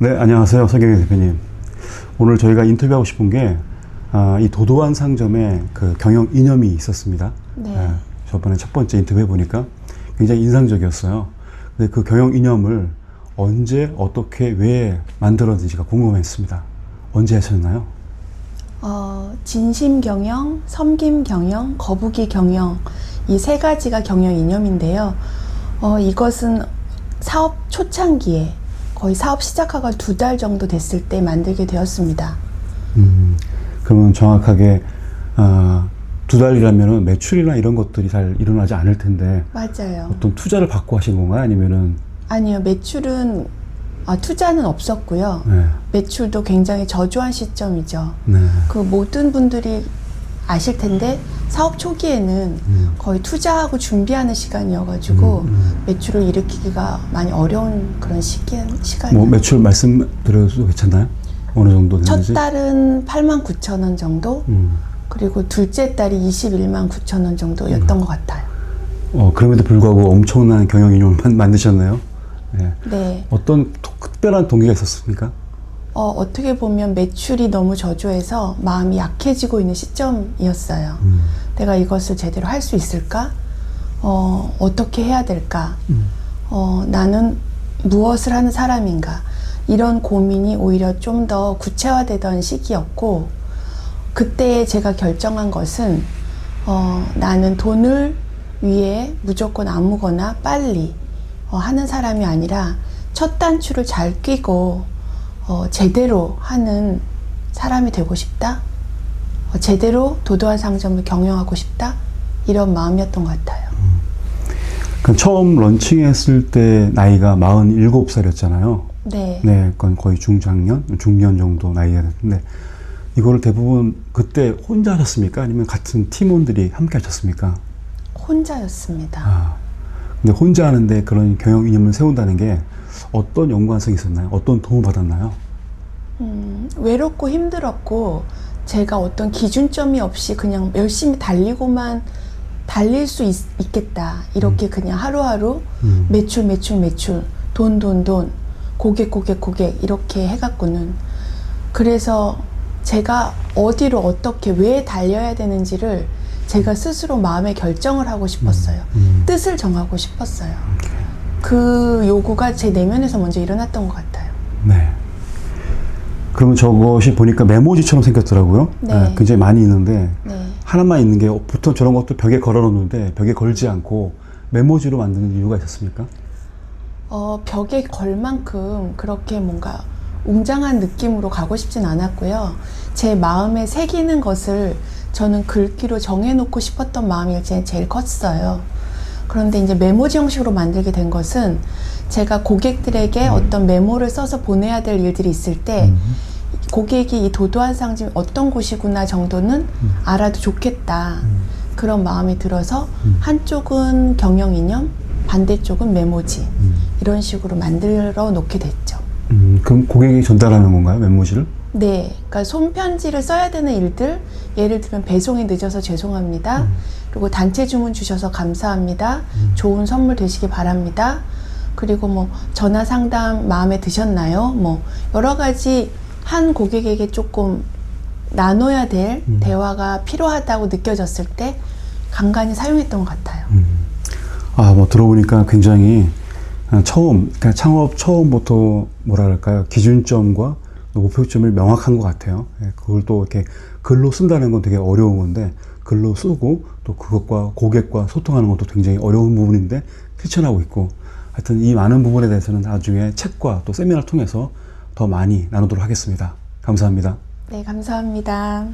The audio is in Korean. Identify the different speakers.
Speaker 1: 네, 안녕하세요. 서경희 대표님. 오늘 저희가 인터뷰하고 싶은 게, 이 도도한 상점에 그 경영 이념이 있었습니다.
Speaker 2: 네.
Speaker 1: 저번에 첫 번째 인터뷰 해보니까 굉장히 인상적이었어요. 근데 그 경영 이념을 언제, 어떻게, 왜 만들었는지가 궁금했습니다. 언제 하셨나요?
Speaker 2: 진심 경영, 섬김 경영, 거북이 경영, 이 세 가지가 경영 이념인데요. 이것은 사업 초창기에 거의 사업 시작하고 2달 정도 됐을 때 만들게 되었습니다.
Speaker 1: 그러면 정확하게 2달이라면은 매출이나 이런 것들이 잘 일어나지 않을 텐데
Speaker 2: 맞아요.
Speaker 1: 어떤 투자를 받고 하신 건가요? 아니면은
Speaker 2: 아니요, 매출은 투자는 없었고요.
Speaker 1: 네.
Speaker 2: 매출도 굉장히 저조한 시점이죠.
Speaker 1: 네.
Speaker 2: 그 모든 분들이 아실 텐데 사업 초기에는 거의 투자하고 준비하는 시간이어가지고 매출을 일으키기가 많이 어려운 그런 시간이에요.
Speaker 1: 뭐 매출 말씀드려도 괜찮나요? 어느 정도
Speaker 2: 첫
Speaker 1: 되는지?
Speaker 2: 달은 89,000원 정도, 그리고 둘째 달이 219,000원 정도였던 것 같아요.
Speaker 1: 그럼에도 불구하고 엄청난 경영 이념을 만드셨네요. 네.
Speaker 2: 네.
Speaker 1: 어떤 특별한 동기가 있었습니까?
Speaker 2: 어떻게 보면 매출이 너무 저조해서 마음이 약해지고 있는 시점이었어요. 내가 이것을 제대로 할 수 있을까? 어떻게 해야 될까? 나는 무엇을 하는 사람인가? 이런 고민이 오히려 좀 더 구체화되던 시기였고, 그때 제가 결정한 것은 나는 돈을 위해 무조건 아무거나 빨리 하는 사람이 아니라 첫 단추를 잘 끼고 제대로 하는 사람이 되고 싶다. 제대로 도도한 상점을 경영하고 싶다. 이런 마음이었던 것 같아요.
Speaker 1: 그 처음 런칭했을 때 나이가 47살이었잖아요.
Speaker 2: 네.
Speaker 1: 네, 그건 거의 중년 정도 나이가 됐는데 이거를 대부분 그때 혼자 하셨습니까? 아니면 같은 팀원들이 함께 하셨습니까?
Speaker 2: 혼자였습니다.
Speaker 1: 근데 혼자 하는데 그런 경영 이념을 세운다는 게 어떤 연관성이 있었나요? 어떤 도움을 받았나요?
Speaker 2: 외롭고 힘들었고, 제가 어떤 기준점이 없이 그냥 열심히 달리고만 달릴 수 있겠다. 이렇게 그냥 하루하루 매출, 돈, 고객 이렇게 해갖고는. 그래서 제가 어디로 어떻게 왜 달려야 되는지를 제가 스스로 마음의 결정을 하고 싶었어요. 뜻을 정하고 싶었어요. 그 요구가 제 내면에서 먼저 일어났던 것 같아요.
Speaker 1: 네. 그러면 저것이 보니까 메모지처럼 생겼더라고요.
Speaker 2: 네.
Speaker 1: 굉장히 많이 있는데
Speaker 2: 네.
Speaker 1: 하나만 있는 게 보통 저런 것도 벽에 걸어 놓는데 벽에 걸지 않고 메모지로 만드는 이유가 있었습니까?
Speaker 2: 벽에 걸 만큼 그렇게 뭔가 웅장한 느낌으로 가고 싶진 않았고요. 제 마음에 새기는 것을 저는 글귀로 정해놓고 싶었던 마음이 제일 컸어요. 그런데 이제 메모지 형식으로 만들게 된 것은 제가 고객들에게 어떤 메모를 써서 보내야 될 일들이 있을 때 고객이 이 도도한 상점이 어떤 곳이구나 정도는 알아도 좋겠다. 그런 마음이 들어서 한쪽은 경영 이념, 반대쪽은 메모지. 이런 식으로 만들어 놓게 됐죠.
Speaker 1: 그럼 고객이 전달하는 건가요? 메모지를?
Speaker 2: 네, 그러니까 손편지를 써야 되는 일들, 예를 들면 배송이 늦어서 죄송합니다. 그리고 단체 주문 주셔서 감사합니다. 좋은 선물 되시기 바랍니다. 그리고 뭐 전화 상담 마음에 드셨나요? 뭐 여러 가지 한 고객에게 조금 나눠야 될 대화가 필요하다고 느껴졌을 때 간간히 사용했던 것 같아요.
Speaker 1: 뭐 들어보니까 굉장히 그러니까 창업 처음부터 뭐랄까요, 기준점과 목표점을 명확한 것 같아요. 그걸 또 이렇게 글로 쓴다는 건 되게 어려운 건데 글로 쓰고 또 그것과 고객과 소통하는 것도 굉장히 어려운 부분인데 실천하고 있고, 하여튼 이 많은 부분에 대해서는 나중에 책과 또 세미나를 통해서 더 많이 나누도록 하겠습니다. 감사합니다.
Speaker 2: 네, 감사합니다.